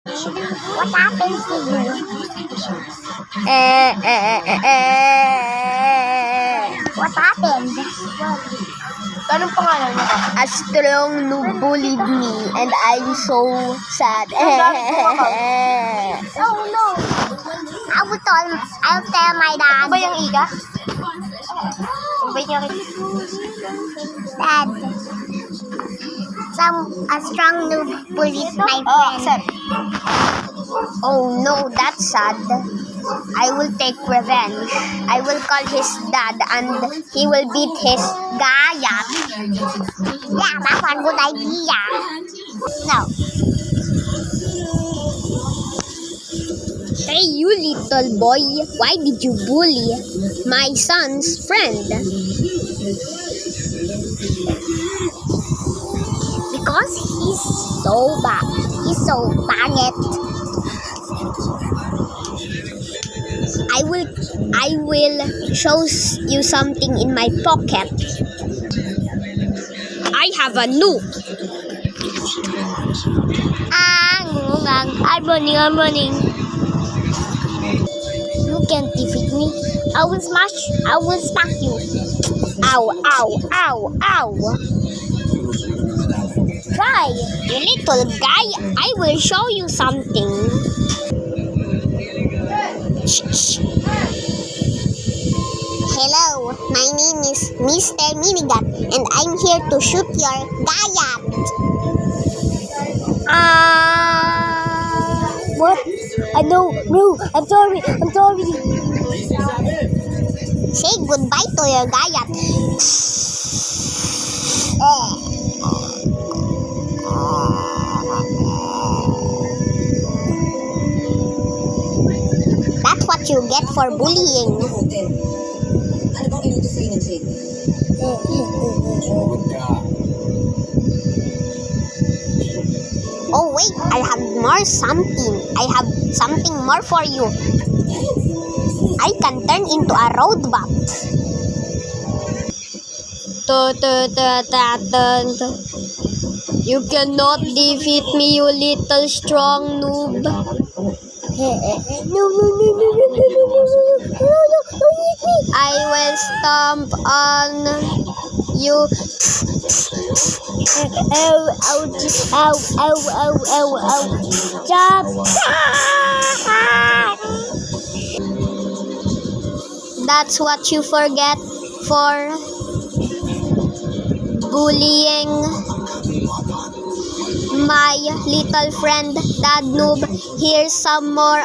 What happened to you? What happened? Anong pangalan mo ka? A strong noob bullied me and I'm so sad. Oh no! I'll tell my dad. Ano ba yung Ika? Invite niya rin. Dad. A strong noob bullied my Oh, friend. accept. Oh no, that's sad. I will take revenge. I will call his dad and he will beat his gayat. Yeah, that's a good idea. No. Hey, you little boy, why did you bully my son's friend? Because he's so bad. He's so bangit. I will show you something in my pocket. I have a noob. I'm running. You can't defeat me. I will smack you. Ow, ow, ow, ow. Try. You little guy, I will show you something. Hello, my name is Mr. Minigun and I'm here to shoot your gayat. What? No, I'm sorry. Say goodbye to your gayat. That's what you get for bullying. Oh wait, I have something more for you. I can turn into a roadblock. You cannot defeat me, you little strong noob. No, don't hit me. I will stomp on you. Ow. Jump. That's what you forget for bullying my little friend, Dad Noob. Here's some more